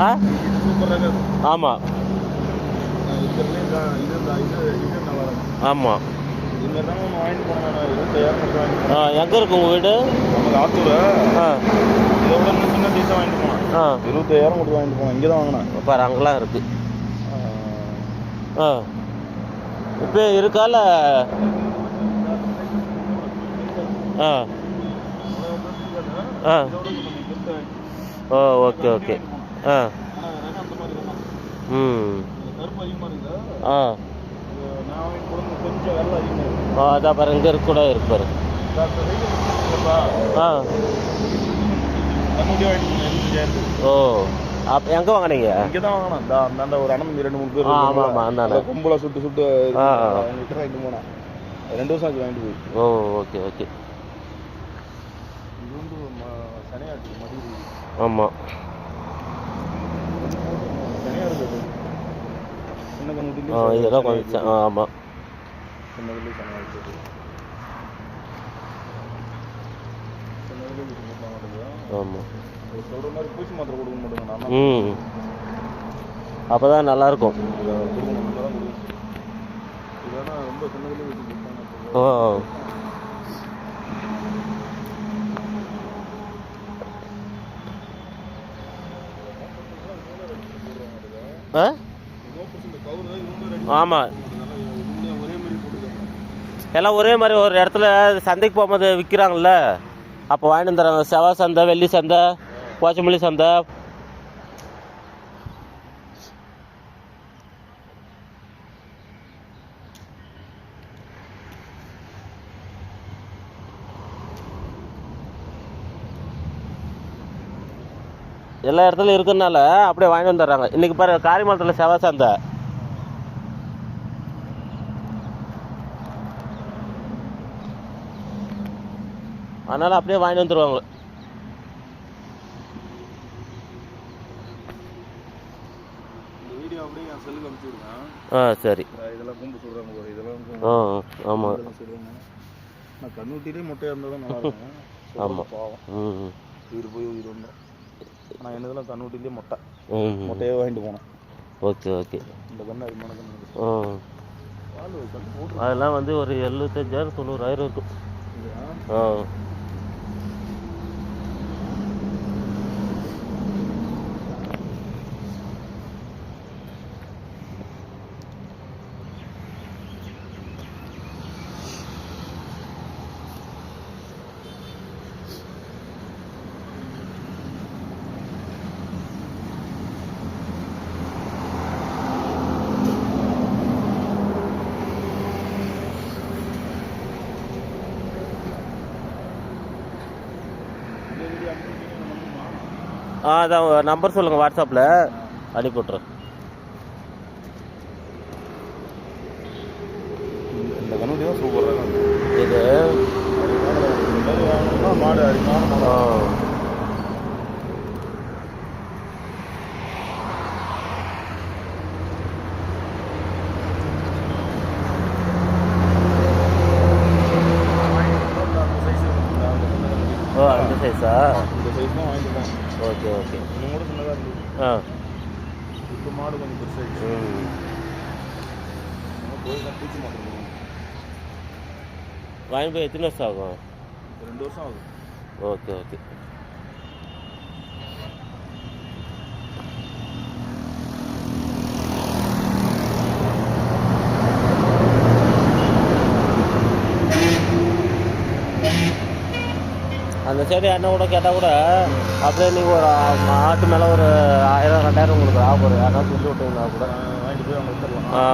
ஆ super ரகம். ஆமாம் ஆமாம். இது மாதிரி தான் ஒன்று வாங்கிட்டு போனேன். 25,000 கொடுத்து வாங்கிட்டு ஆ எங்கே இருக்கு உங்கள் வீடு? நமக்கு ஆத்தூர். ஆ இதை விட இன்னும் சின்ன சைஸாக வாங்கிட்டு போனேன். ஆ 25,000 கொடுத்து வாங்கிட்டு போனேன். இங்கே தான் வாங்கினேன். பாரு அங்கெல்லாம் இருக்கு. ஆ இப்போ இருக்கால? ஆ ஆ ஓ ஓகே ஓகே. ஆ ம் ஆ அதான் பாரு இங்கே இருக்க கூட இருக்கு பாரு. ஆ ஓ அப்போ எங்கே வாங்கினீங்க? இங்கே தான் வாங்கினேன். அந்த ஒரு அண்ணன் 2-3 பேர். ஆமாம் ஆமாம் அந்த கும்பலாக சுட்டு ஆ வாங்கிட்டு போனேன். 2 வருஷம் ஆச்சு வாங்கிட்டு போய். ஓ ஓகே ஓகே. இது வந்து சனியாட்டு மதியம். ஆமாம் சனியாக இருக்குது. சின்ன கண்ணுட்டி இதெல்லாம் கொஞ்சம் ஆமாம். சின்னதுலேயே சனியாகிட்டு ஆமாம். சொல்கிற மாதிரி பூச்சி மாத்திரை கொடுக்க மாட்டேங்க. நான் ம் அப்போ தான் நல்லாயிருக்கும். கொடுக்கணும். இதெல்லாம் ரொம்ப சின்னதுலேயே வச்சு கொடுப்பாங்க. ஓ ஆ ஆமாம் எல்லாம் ஒரே மாதிரி ஒரு இடத்துல சந்தைக்கு போகும்போது விற்கிறாங்கல்ல, அப்போ வாங்கிட்டு வந்துடுறாங்க. செவ்வாய் சந்தை, வெள்ளி சந்தை, போச்சமல்லி சந்தை. எல்லா இடத்துலையும் இருக்கிறதுனால அப்படியே வாங்கி வந்துடுறாங்க. இன்றைக்கி பாரு காரிமலத்தில் செவ்வாய் சந்தை. அதனால் அப்படியே வாங்கி வந்துடுவாங்க. வீடியோ அப்படியே என் செல்லுக்கு அனுப்பிச்சி விடுங்க. ஆ சரி. இதெல்லாம் கும்பு சொல்கிறாங்க. இதெல்லாம் ஆ ஆமாம் சொல்லுவாங்க. நான் கண்ணுட்டிலே முட்டையாக இருந்தால் தான் நல்லா இருக்கும். ஆமாம். பாவம் ம் உயிர் போய் உயிர் வந்தோம். ஆனால் என்னதெல்லாம் கண்ணுட்டிலே முட்டை முட்டையே வாங்கிட்டு போனேன். Okay okay. இந்த கண்ணு அதிகமான கண்ணு. அதெல்லாம் வந்து ஒரு 75,000 90,000 இருக்கும். ஆ அதான் நம்பர் சொல்லுங்கள், வாட்ஸ்அப்பில் அனுப்பி விட்றேன். இந்த கண்ணுட்டி தான் சூப்பராக இருக்கும். இது மாடு அரிமான மாடு. ஓ அந்த சைஸா? இந்த சைஸ் தான் வாங்கிட்டு போனேன். Okay okay. இன்னும் கூட சின்னதாக இருந்தது. ஆ இப்போ மாடு கொஞ்சம் பெருசாகிடுச்சு. போய் தான் பூச்சி மாத்திரம் வாங்கி போய் எத்தனை வருஷம் ஆகும்? 2 வருஷம் ஆகுது. Okay okay. அந்த சைடு என்ன கூட கேட்டால் கூட அப்படியே நீங்கள் ஒரு ஆட்டு மேலே ஒரு 1000 2000 உங்களுக்கு ஆகும். யாருன்னா சொல்லி விட்டீங்கன்னா கூட வாங்கிட்டு போய் அவங்க வந்துடலாம். ஆ